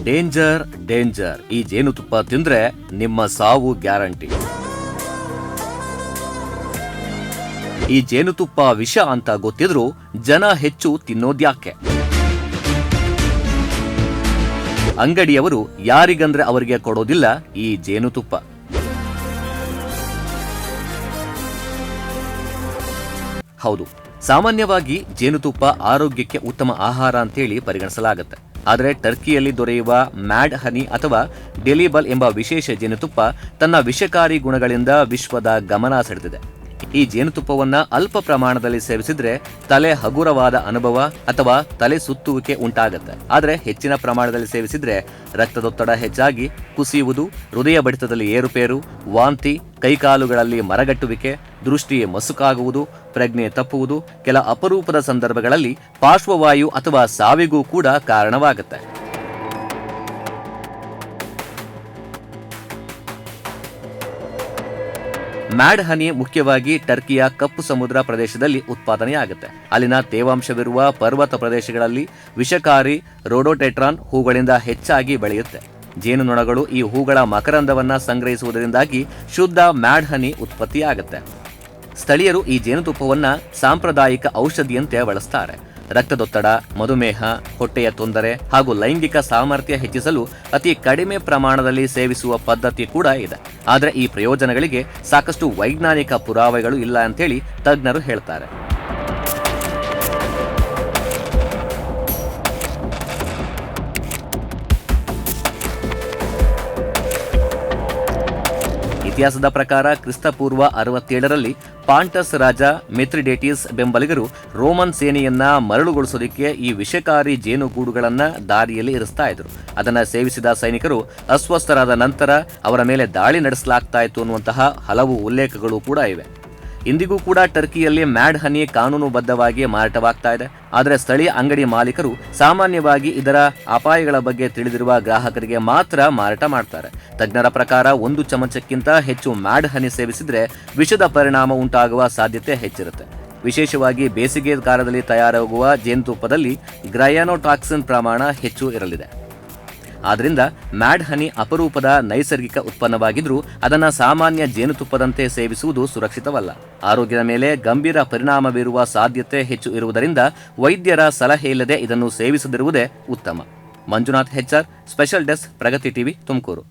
Danger danger, ಈ ಜೇನುತುಪ್ಪ ತಿಂದ್ರೆ ನಿಮ್ಮ ಸಾವು ಗ್ಯಾರಂಟಿ. ಈ ಜೇನುತುಪ್ಪ ವಿಷ ಅಂತ ಗೊತ್ತಿದ್ರೂ ಜನ ಹೆಚ್ಚು ತಿನ್ನೋದ್ಯಾಕೆ? ಅಂಗಡಿಯವರು ಯಾರಿಗಂದ್ರೆ ಅವರಿಗೆ ಕೊಡೋದಿಲ್ಲ ಈ ಜೇನುತುಪ್ಪ. ಹೌದು, ಸಾಮಾನ್ಯವಾಗಿ ಜೇನುತುಪ್ಪ ಆರೋಗ್ಯಕ್ಕೆ ಉತ್ತಮ ಆಹಾರ ಅಂತೇಳಿ ಪರಿಗಣಿಸಲಾಗುತ್ತೆ. ಆದರೆ ಟರ್ಕಿಯಲ್ಲಿ ದೊರೆಯುವ ಮ್ಯಾಡ್ ಹನಿ ಅಥವಾ ಡೆಲಿಬಲ್ ಎಂಬ ವಿಶೇಷ ಜೇನುತುಪ್ಪ ತನ್ನ ವಿಷಕಾರಿ ಗುಣಗಳಿಂದ ವಿಶ್ವದ ಗಮನ ಸೆಳೆದಿದೆ. ಈ ಜೇನುತುಪ್ಪವನ್ನ ಅಲ್ಪ ಪ್ರಮಾಣದಲ್ಲಿ ಸೇವಿಸಿದ್ರೆ ತಲೆ ಹಗುರವಾದ ಅನುಭವ ಅಥವಾ ತಲೆ ಸುತ್ತುವಿಕೆ ಉಂಟಾಗುತ್ತೆ. ಆದರೆ ಹೆಚ್ಚಿನ ಪ್ರಮಾಣದಲ್ಲಿ ಸೇವಿಸಿದ್ರೆ ರಕ್ತದೊತ್ತಡ ಹೆಚ್ಚಾಗಿ ಕುಸಿಯುವುದು, ಹೃದಯ ಬಡಿತದಲ್ಲಿ ಏರುಪೇರು, ವಾಂತಿ, ಕೈಕಾಲುಗಳಲ್ಲಿ ಮರಗಟ್ಟುವಿಕೆ, ದೃಷ್ಟಿ ಮಸುಕಾಗುವುದು, ಪ್ರಜ್ಞೆ ತಪ್ಪುವುದು, ಕೆಲ ಅಪರೂಪದ ಸಂದರ್ಭಗಳಲ್ಲಿ ಪಾರ್ಶ್ವವಾಯು ಅಥವಾ ಸಾವಿಗೂ ಕೂಡ ಕಾರಣವಾಗುತ್ತೆ. ಮ್ಯಾಡ್ ಹನಿ ಮುಖ್ಯವಾಗಿ ಟರ್ಕಿಯ ಕಪ್ಪು ಸಮುದ್ರ ಪ್ರದೇಶದಲ್ಲಿ ಉತ್ಪಾದನೆಯಾಗುತ್ತೆ. ಅಲ್ಲಿನ ತೇವಾಂಶವಿರುವ ಪರ್ವತ ಪ್ರದೇಶಗಳಲ್ಲಿ ವಿಷಕಾರಿ ರೋಡೋಟೆಟ್ರಾನ್ ಹೂಗಳಿಂದ ಹೆಚ್ಚಾಗಿ ಬೆಳೆಯುತ್ತೆ. ಜೇನುನೊಣಗಳು ಈ ಹೂಗಳ ಮಕರಂದವನ್ನ ಸಂಗ್ರಹಿಸುವುದರಿಂದಾಗಿ ಶುದ್ಧ ಮ್ಯಾಡ್ ಹನಿ ಉತ್ಪತ್ತಿಯಾಗುತ್ತೆ. ಸ್ಥಳೀಯರು ಈ ಜೇನುತುಪ್ಪವನ್ನ ಸಾಂಪ್ರದಾಯಿಕ ಔಷಧಿಯಂತೆ ಬಳಸ್ತಾರೆ. ರಕ್ತದೊತ್ತಡ, ಮಧುಮೇಹ, ಹೊಟ್ಟೆಯ ತೊಂದರೆ ಹಾಗೂ ಲೈಂಗಿಕ ಸಾಮರ್ಥ್ಯ ಹೆಚ್ಚಿಸಲು ಅತಿ ಕಡಿಮೆ ಪ್ರಮಾಣದಲ್ಲಿ ಸೇವಿಸುವ ಪದ್ಧತಿ ಕೂಡ ಇದೆ. ಆದರೆ ಈ ಪ್ರಯೋಜನಗಳಿಗೆ ಸಾಕಷ್ಟು ವೈಜ್ಞಾನಿಕ ಪುರಾವೆಗಳು ಇಲ್ಲ ಅಂತೇಳಿ ತಜ್ಞರು ಹೇಳ್ತಾರೆ. ಇತಿಹಾಸದ ಪ್ರಕಾರ ಕ್ರಿಸ್ತಪೂರ್ವ 67ರಲ್ಲಿ ಪಾಂಟಸ್ ರಾಜ ಮಿಥ್ರಿಡೇಟಿಸ್ ಬೆಂಬಲಿಗರು ರೋಮನ್ ಸೇನೆಯನ್ನ ಮರಳುಗೊಳಿಸೋದಕ್ಕೆ ಈ ವಿಷಕಾರಿ ಜೇನುಗೂಡುಗಳನ್ನ ದಾರಿಯಲ್ಲಿ ಇರಿಸ್ತಾ ಇದ್ರು. ಅದನ್ನ ಸೇವಿಸಿದ ಸೈನಿಕರು ಅಸ್ವಸ್ಥರಾದ ನಂತರ ಅವರ ಮೇಲೆ ದಾಳಿ ನಡೆಸಲಾಗ್ತಾ ಇತ್ತು ಅನ್ನುವಂತಹ ಹಲವು ಉಲ್ಲೇಖಗಳು ಕೂಡ ಇವೆ. ಇಂದಿಗೂ ಕೂಡ ಟರ್ಕಿಯಲ್ಲಿ ಮ್ಯಾಡ್ ಹನಿ ಕಾನೂನುಬದ್ಧವಾಗಿ ಮಾರಾಟವಾಗ್ತಾ ಇದೆ. ಆದರೆ ಸ್ಥಳೀಯ ಅಂಗಡಿ ಮಾಲೀಕರು ಸಾಮಾನ್ಯವಾಗಿ ಇದರ ಅಪಾಯಗಳ ಬಗ್ಗೆ ತಿಳಿದಿರುವ ಗ್ರಾಹಕರಿಗೆ ಮಾತ್ರ ಮಾರಾಟ ಮಾಡ್ತಾರೆ. ತಜ್ಞರ ಪ್ರಕಾರ 1 ಚಮಚಕ್ಕಿಂತ ಹೆಚ್ಚು ಮ್ಯಾಡ್ ಹನಿ ಸೇವಿಸಿದ್ರೆ ವಿಷದ ಪರಿಣಾಮ ಉಂಟಾಗುವ ಸಾಧ್ಯತೆ ಹೆಚ್ಚಿರುತ್ತೆ. ವಿಶೇಷವಾಗಿ ಬೇಸಿಗೆ ಕಾಲದಲ್ಲಿ ತಯಾರಾಗುವ ಜೇನುತುಪ್ಪದಲ್ಲಿ ಗ್ರಯಾನೋಟಾಕ್ಸಿನ್ ಪ್ರಮಾಣ ಹೆಚ್ಚು ಇರಲಿದೆ. ಆದ್ರಿಂದ ಮ್ಯಾಡ್ ಹನಿ ಅಪರೂಪದ ನೈಸರ್ಗಿಕ ಉತ್ಪನ್ನವಾಗಿದ್ರೂ ಅದನ್ನ ಸಾಮಾನ್ಯ ಜೇನುತುಪ್ಪದಂತೆ ಸೇವಿಸುವುದು ಸುರಕ್ಷಿತವಲ್ಲ. ಆರೋಗ್ಯದ ಮೇಲೆ ಗಂಭೀರ ಪರಿಣಾಮ ಬೀರುವ ಸಾಧ್ಯತೆ ಹೆಚ್ಚು ಇರುವುದರಿಂದ ವೈದ್ಯರ ಸಲಹೆ ಇಲ್ಲದೆ ಇದನ್ನು ಸೇವಿಸದಿರುವುದೇ ಉತ್ತಮ. ಮಂಜುನಾಥ್ HR, ಸ್ಪೆಷಲ್ ಡೆಸ್ಕ್, ಪ್ರಗತಿ ಟಿವಿ, ತುಮಕೂರು.